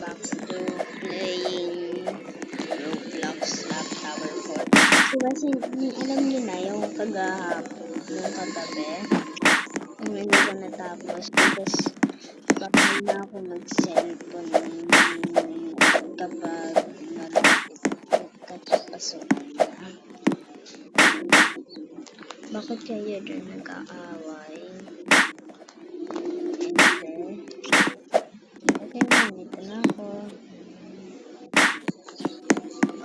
back to playing Roblox Lab Tower 4. So kasi alam niyo na yung kagahapon, yung kagabi, kung hindi ko natapos because bakit na ako mag-cellphone kapag nagkatapasukan na. Bakit kayo doon nag-aaway? Okay na, dito na ako.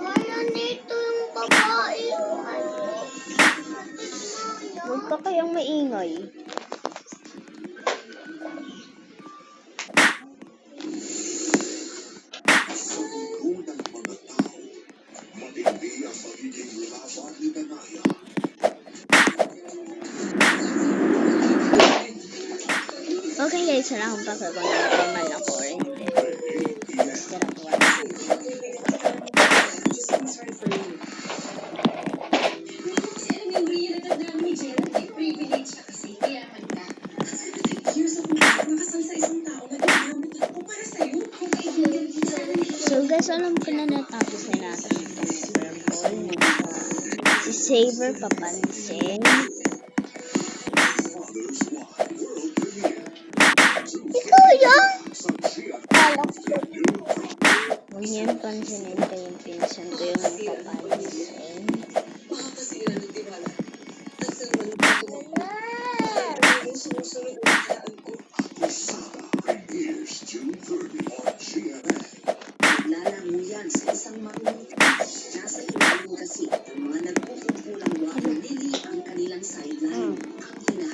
Nandito yung babae. Huwag ka kayang maingay. Okay guys, wala akong pake kung nakaman ako or hindi. Basta nakuha. So guys, alam ko na natapos na natin itong purple. Si Saber papansin. Ikaw yan? Huwag niyan pansinin ko yung pinsan ko yung papansin.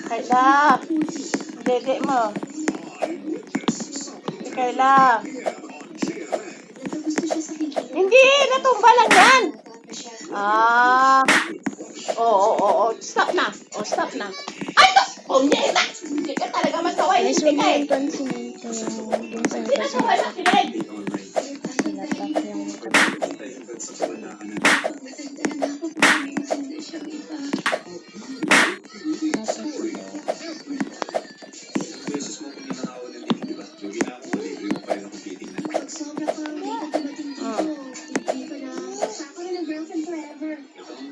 Kayla, dede mo. Kayla. Hindi, natumba lang yan. Oo. Stop na. Stop na. Ay, hindi ka talaga magkaway. Guys, huwag niyan pansinin ko yung pinsan ko sa latak yung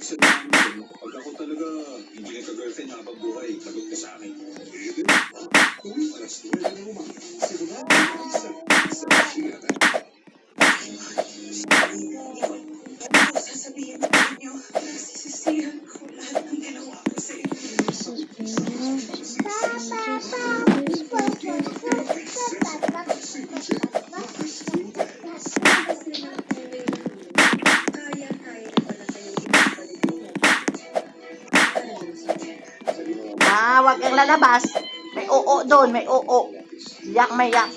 Pag ako talaga hindi nagka-girlfriend habang buhay, lagot ka sa akin. Alas 9 na umaga, simula ng isa sa Siena. Sasabihin ko ninyo, nasisisihan ko lahat ng ginawa ko sa inyo. Wag kang lalabas. May oo doon, may oo. Yak, may yak.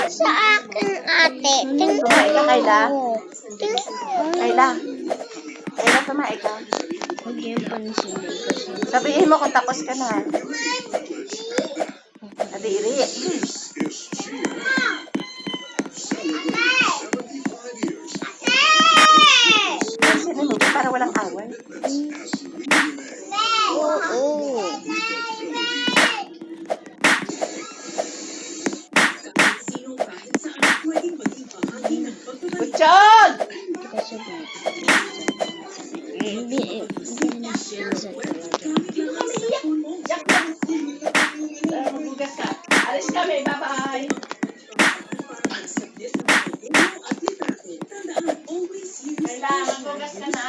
sa akin, ate. Tumae ka, Kayla. Kayla, tumae ka. Huwag niyan pansinin kasi. Sabihin mo kung tapos ka na. Nadiri. Para walang away. Oo. Butchon! Kasi hindi na siya sa Magugas ka. Alis kami. Bye-bye. Kailangan magugas ka na.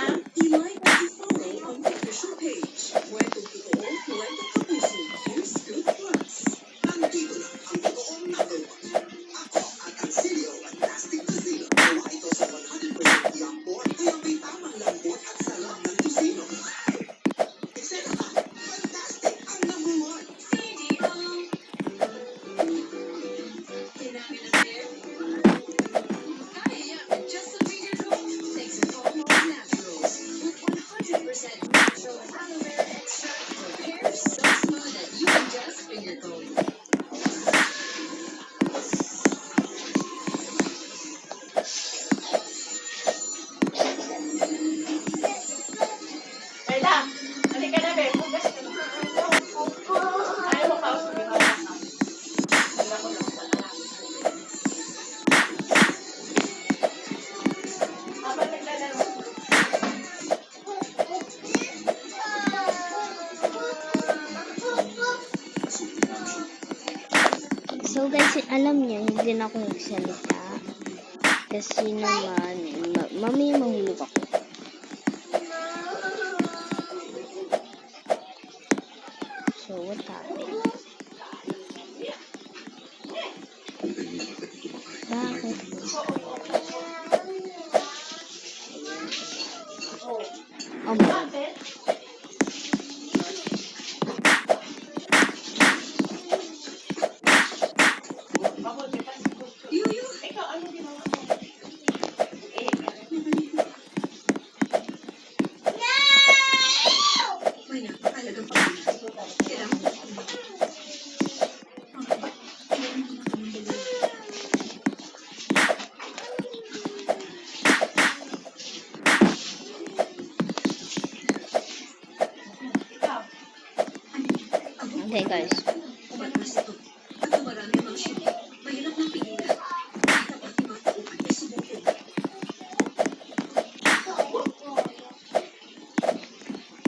So guys, alam niyo, hindi na ako nagsalita. Kasi naman, mami, mahulog ako. So, what happened? Bakit? Oh my God. May napakalagang pagmamahal. Kailangan ko Okay guys. umatras ito. At marami ang mga siyempre. Mahirap ng pigilan. Dapat imataupan ay subukin.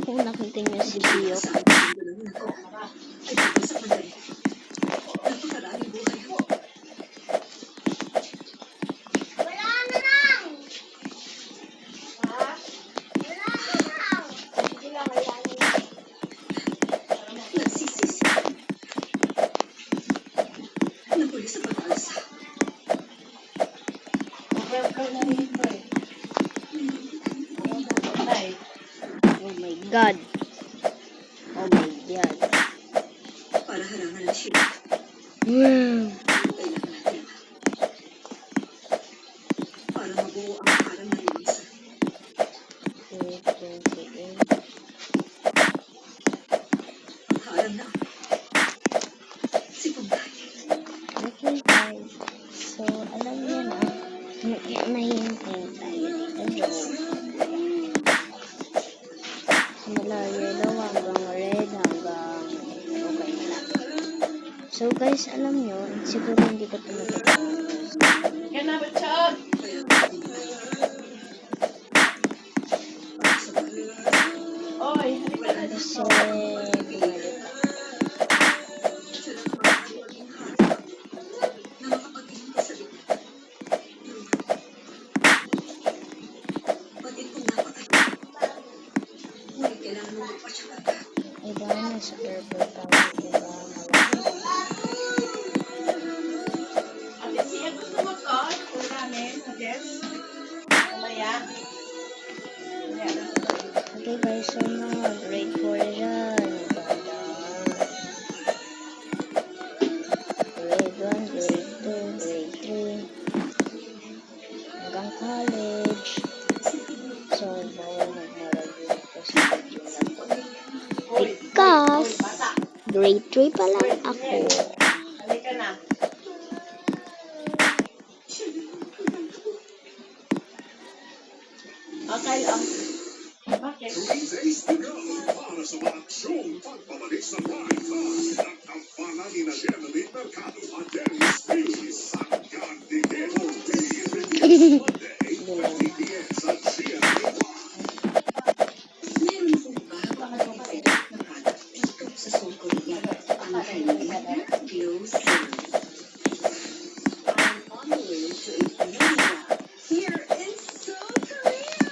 Kung nakita niyo si Gio, Sa akin ang gano'n na to. Ay pagkasak mandali. Napakaraming buhay ako. Nagsisisi. Nahuli sa pag-alsa. oh my God. Oh my God. Para harangan ang siyempre. Wow. Kailangan natin. Para mabuo ang parang nalilisan. 28. Ang harang na. Si Puntay. Okay guys. So, alam niyo na, mahintay tayo dito. Simula yellow hanggang red hanggang okay na lang. So guys, alam niyo, siguro hindi ko ito matapos. Kaya para sa Kasi bumalik na makapag-inom ka sa likod. Pati kung napatay. Ngunit kailangan mo magpatyaga. iba na sa purple tayo, iba Ate siya, gusto mo to? Kung namin, Jess? Mamaya. Okay guys, so na grade 4 dyan. Grade 1, grade 2, grade 3. Hanggang college. So, bawal magmaragin ko sa video na to. Because, grade 3 pa lang ako. Halika na. Okay, bakit? 3 days to go para sa maaksyong pagbabalik sa prime time ng kampana ni na Jeneline Mercado at Dennis Feliz hanggang digit for Monday, 20 p.m. sa GMA1. Meron akong bago ang edit na product dito sa Seoul, Korea. Ang kailangan Glow Serum. I'm on the way to a new era here in Seoul, Korea.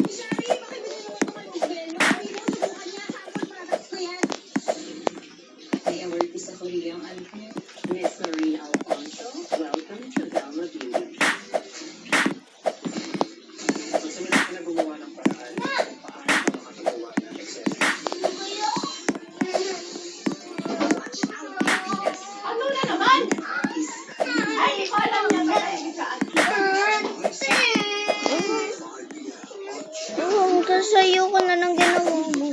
Shari, pakibili naman naman ng Beno. Hindi mo subukan niya. Sample products ko yan. May award ko sa Korea ang anak niya. Miss Noreen Alfonso, welcome to Velma Beauty. Magsimula ka na gumawa ng paraan kung paano ka makagawa ng accessories. Ano na naman? Ay, hindi ko alam na ba? Oh, kasayo ko na ng ginawa mo.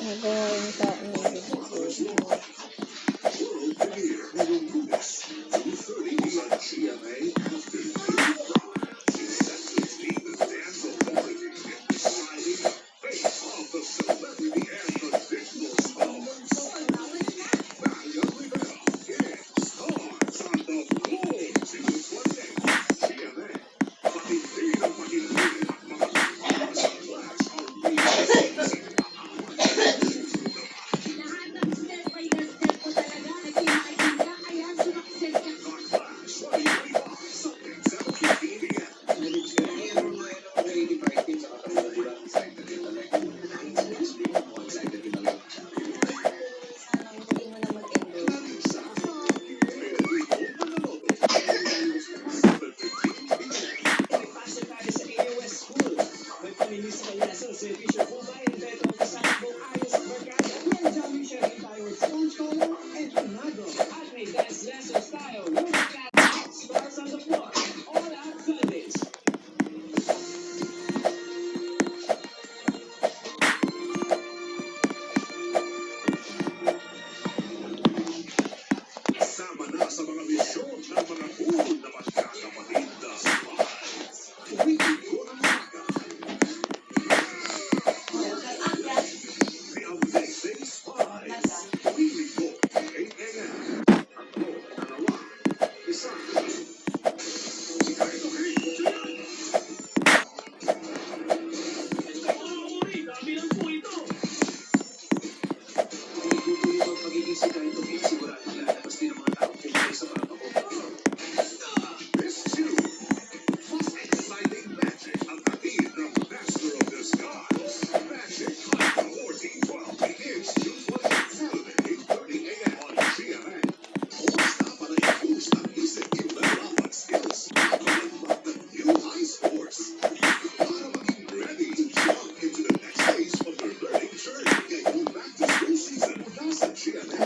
Nagawa yung tao ng video ko. World premiere ngayong Lunes, 2:30 p.m. GMA after Beauty Prime. Incentives lead the dance authority in deciding the fate of the celebrity and traditional stars. Maria Rivera, yeah, stars on the floor. Season 28, GMA. Matindi ng matindi at mga kaibigan sa class are releasing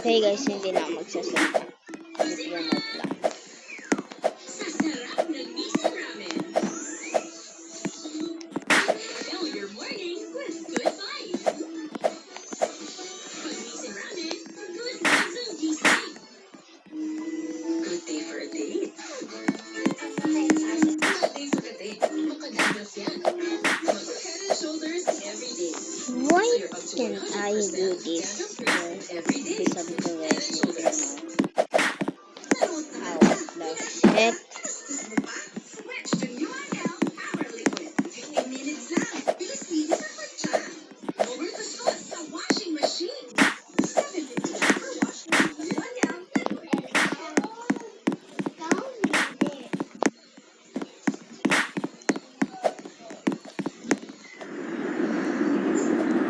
Okay guys, hindi na ako magsasalita. Diplomat lang. Sa sarap ng Nissan Ramen. Fill your morning with good vibes. Pag Nissan Ramen, good vibes ang gising. Good day for a date. Bad day for a date. Makadanas yan. Mag-head and shoulders every day. Why can't I do this? Every day. Sabi ko guys, Head and shoulders. Laro how talaga. the heck? Switch to new Ariel Power Liquid. 15 minutes lang. Bilis-bilis ang pagtsa. No versus sa washing machine. 7 minutes lang for washing machine. New Ariel Liquid.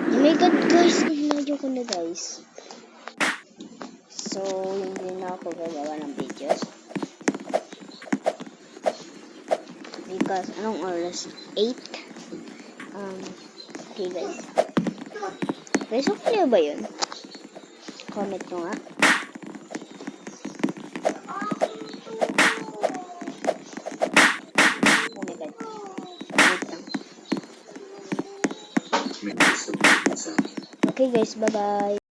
Oh my god guys, nag-video ko na guys. So, hindi na ako gagawa ng videos. Because, anong oras? 8? Okay guys. Guys, okay ba yun? Comment nyo nga. Oh my god. Wait lang. May gusto mo sa Okay guys, bye bye.